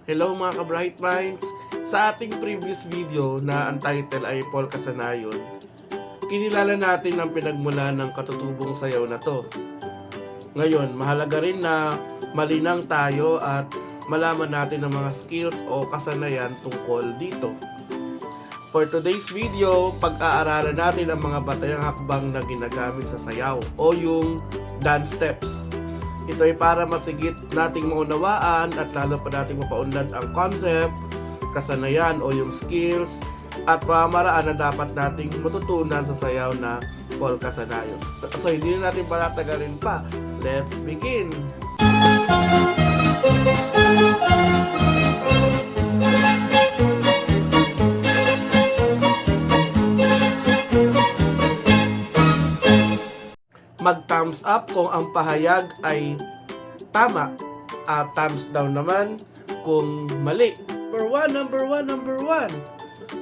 Hello mga ka-Bright Minds! Sa ating previous video na ang title ay Polka sa Nayon, kinilala natin ang pinagmulan ng katutubong sayaw na to. Ngayon, mahalaga rin na malinang tayo at malaman natin ang mga skills o kasanayan tungkol dito. For today's video, pag-aaralan natin ang mga batayang hakbang na ginagamit sa sayaw o yung dance steps. Ito ay para masigit nating maunawaan at lalo pa nating mapaunlad ang concept, kasanayan o yung skills at pamamaraan na dapat nating matutunan sa sayaw na polka sa nayon. So hindi na natin patatagalin pa. Let's begin! Mag-thumbs up kung ang pahayag ay tama at thumbs down naman kung mali. Number one.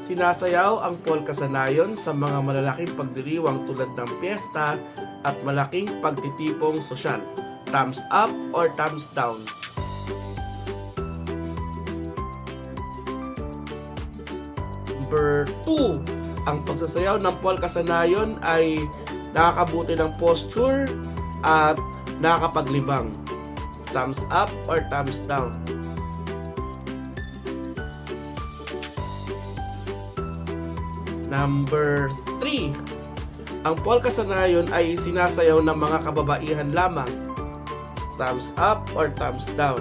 Sinasayaw ang polka sa nayon sa mga malalaking pagdiriwang tulad ng piyesta at malaking pagtitipong sosyal. Thumbs up or thumbs down? Number 2. Ang pagsasayaw ng polka sa nayon ay nakakabuti ng posture at nakakapaglibang. Thumbs up or thumbs down? Number 3. Ang polka sa nayon ay sinasayaw ng mga kababaihan lamang. Thumbs up or thumbs down?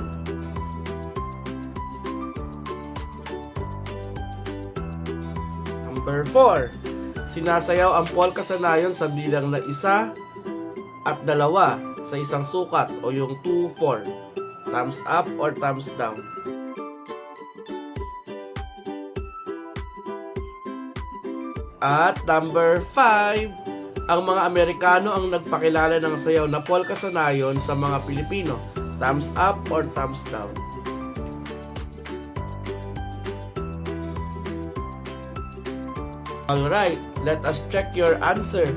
Number 4. Sinasayaw ang polka sa nayon sa bilang na 1 at 2 sa isang sukat o yung 2-4. Thumbs up or thumbs down? At number 5, ang mga Amerikano ang nagpakilala ng sayaw na polka sa nayon sa mga Pilipino. Thumbs up or thumbs down? Alright, let us check your answer.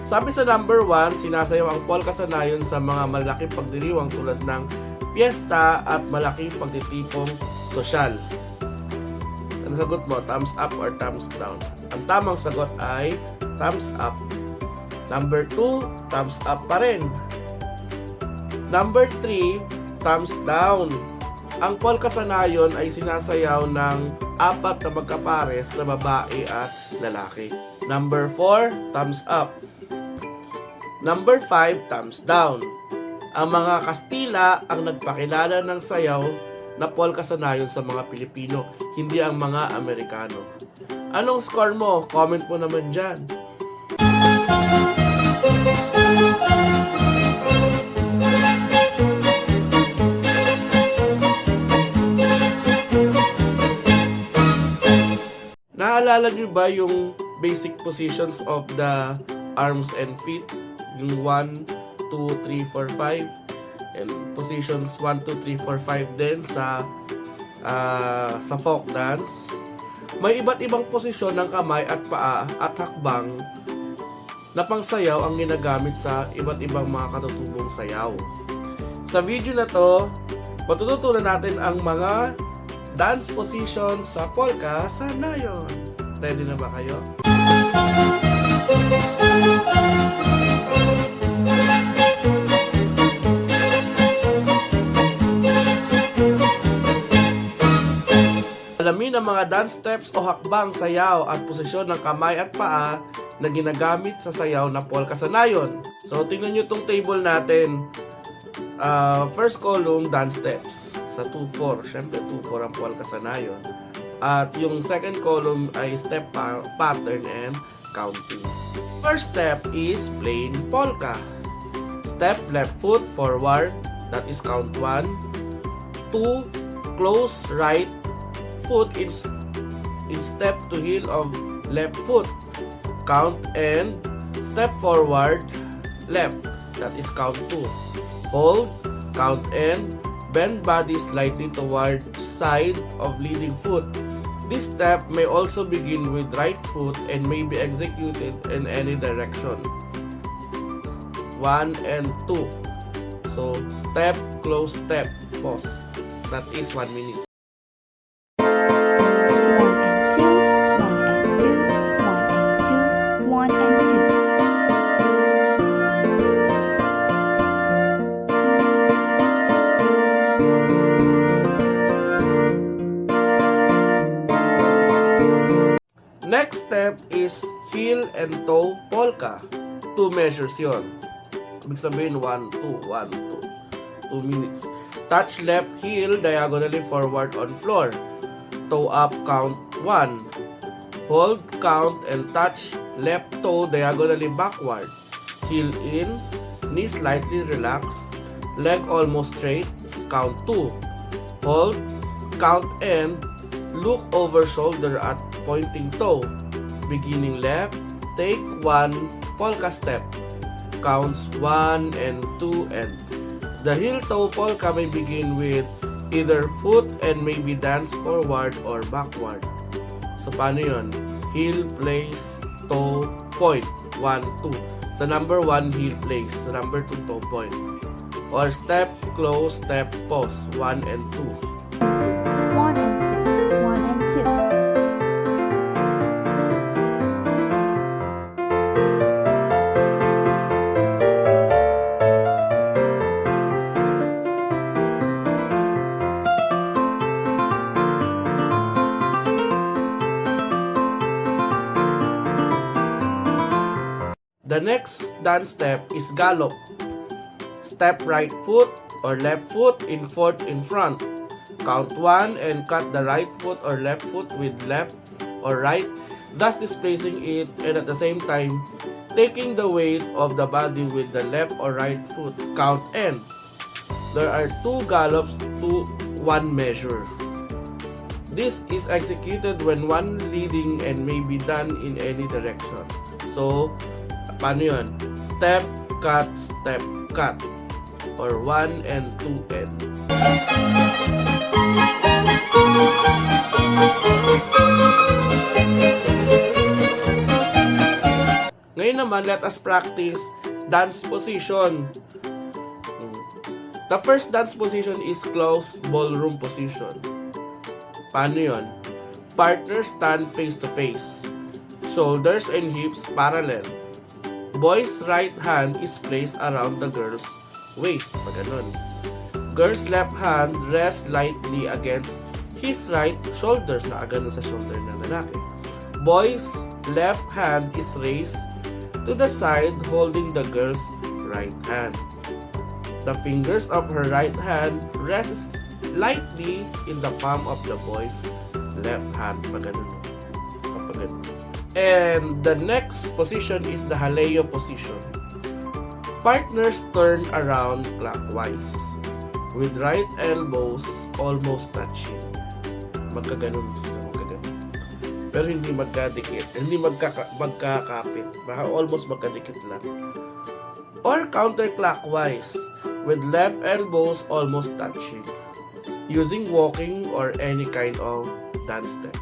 Sabi sa number 1, sinasayaw ang polka sa nayon sa mga malaking pagdiriwang tulad ng piyesta at malaking pagtitipong sosyal. Ang sagot mo, thumbs up or thumbs down? Ang tamang sagot ay thumbs up. Number 2, thumbs up pa rin. Number 3, thumbs down. Ang polka sa nayon ay sinasayaw ng 4 na magkapares na babae at lalaki. Number 4, thumbs up. Number 5, thumbs down. Ang mga Kastila ang nagpakilala ng sayaw na polka sa nayon sa mga Pilipino, hindi ang mga Amerikano. Anong score mo? Comment mo naman dyan. Naalala nyo ba yung basic positions of the arms and feet? Yung 1, 2, 3, 4, 5 and positions 1, 2, 3, 4, 5 din sa folk dance. May iba't ibang posisyon ng kamay at paa at hakbang na pangsayaw ang ginagamit sa iba't ibang mga katutubong sayaw. Sa video na to, matututunan natin ang mga dance positions sa polka sa nayon. Ready na ba kayo? Alamin ang mga dance steps o hakbang sayaw at posisyon ng kamay at paa na ginagamit sa sayaw na polka sa nayon. So, tingnan nyo itong table natin. First column, dance steps. Sa 2-4. Siyempre, 2-4 ang polka sa nayon. At yung second column ay step pattern and counting. First step is plain polka. Step left foot forward. That is count 1. 2. Close right foot in step to heel of left foot. Count and step forward left. That is count 2. Hold, count and bend body slightly toward side of leading foot. This step may also begin with right foot and may be executed in any direction. 1 and 2. So, step, close, step, pause. That is 1 minute. Next step is heel and toe polka. 2 measures yon. Ibig sabihin 1, 2, 1, 2. 2 minutes. Touch left heel diagonally forward on floor. Toe up, count 1. Hold, count, and touch left toe diagonally backward. Heel in, knee slightly relaxed, leg almost straight, count 2. Hold, count, and look over shoulder at pointing toe. Beginning left, take 1 polka step. Counts 1 and 2 and the heel toe polka may begin with either foot and maybe dance forward or backward. So paano yun? Heel, place, toe, point. 1, 2. Sa number 1, heel, place. Sa number 2, toe, point. Or step, close, step, pause. 1 and 2. 1 and 2. 1 and 2. The next dance step is gallop. Step right foot or left foot in foot in front. Count 1 and cut the right foot or left foot with left or right, thus displacing it and at the same time taking the weight of the body with the left or right foot. Count N. There are 2 gallops to 1 measure. This is executed when one leading and may be done in any direction. So, paano yun? Step, cut, or 1 and 2 and. Ngayon naman, let us practice dance position. The first dance position is closed ballroom position. Paano yun? Partners stand face to face. Shoulders and hips parallel. Boy's right hand is placed around the girl's waist. Pagganon. Girl's left hand rests lightly against his right shoulders. Nakaganon sa shoulder ng lalaki. Boy's left hand is raised to the side holding the girl's right hand. The fingers of her right hand rest lightly in the palm of the boy's left hand. Pagganon. Pagganon. And the next position is the haleo position. Partners turn around clockwise with right elbows almost touching. Magkaganon sila, magkaganon. Pero hindi magkadikit, hindi magkakapit. Baka almost magkadikit lang. Or counterclockwise with left elbows almost touching. Using walking or any kind of dance step.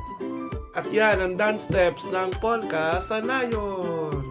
At yan ang dance steps ng polka sanayon.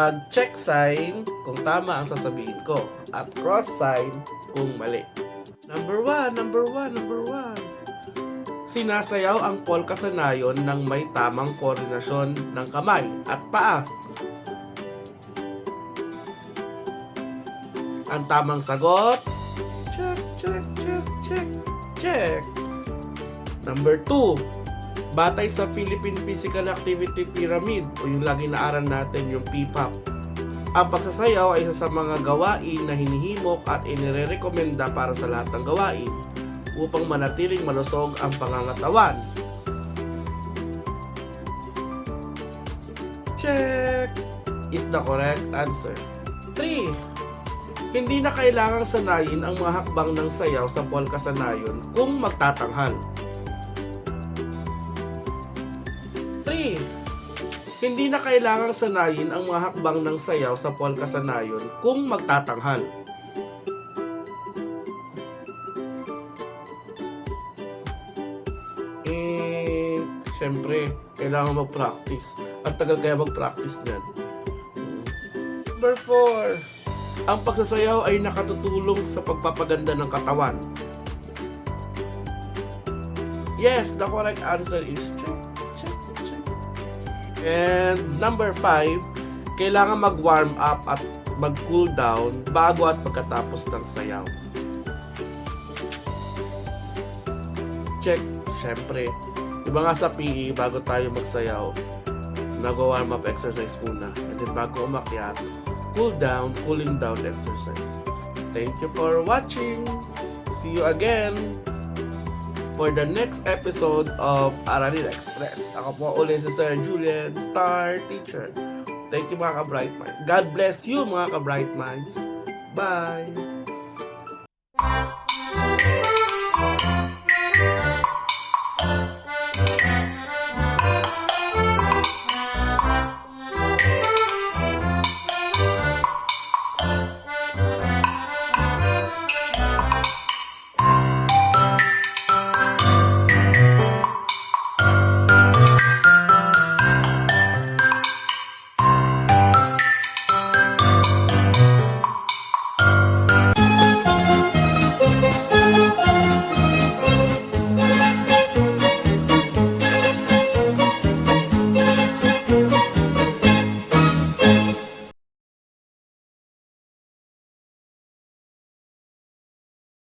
mag-check sign kung tama ang sasabihin ko at cross sign kung mali. Number 1. Sinasayaw ang polka sa nayon ng may tamang koordinasyon ng kamay at paa. Ang tamang sagot, check. Number 2, batay sa Philippine Physical Activity Pyramid o yung lagi naaral natin yung PPAP. Ang pagsasayaw ay isa sa mga gawain na hinihimok at inirerekomenda para sa lahat ng gawain upang manatiling malusog ang pangangatawan. Check is the correct answer. 3. Hindi na kailangang sanayin ang mga hakbang ng sayaw sa polka sa nayon kung magtatanghal. 3. Hindi na kailangang sanayin ang mga hakbang ng sayaw sa polka sa nayon kung magtatanghal. Siyempre, kailangan mag-practice. Ang tagal kaya mag-practice niyan. Number 4. Ang pagsasayaw ay nakatutulong sa pagpapaganda ng katawan. Yes, the correct answer is check. And number 5, kailangan mag-warm up at mag-cool down bago at pagkatapos ng sayaw. Check, syempre. Diba nga sa PE, bago tayo magsayaw, nag-warm up exercise muna. And then bago umakyat, cooling down exercise. Thank you for watching. See you again for the next episode of Aralil Express. Ako po ulit si Sir Julian, Star Teacher. Thank you mga ka-Bright Minds. God bless you mga ka-Bright Minds. Bye!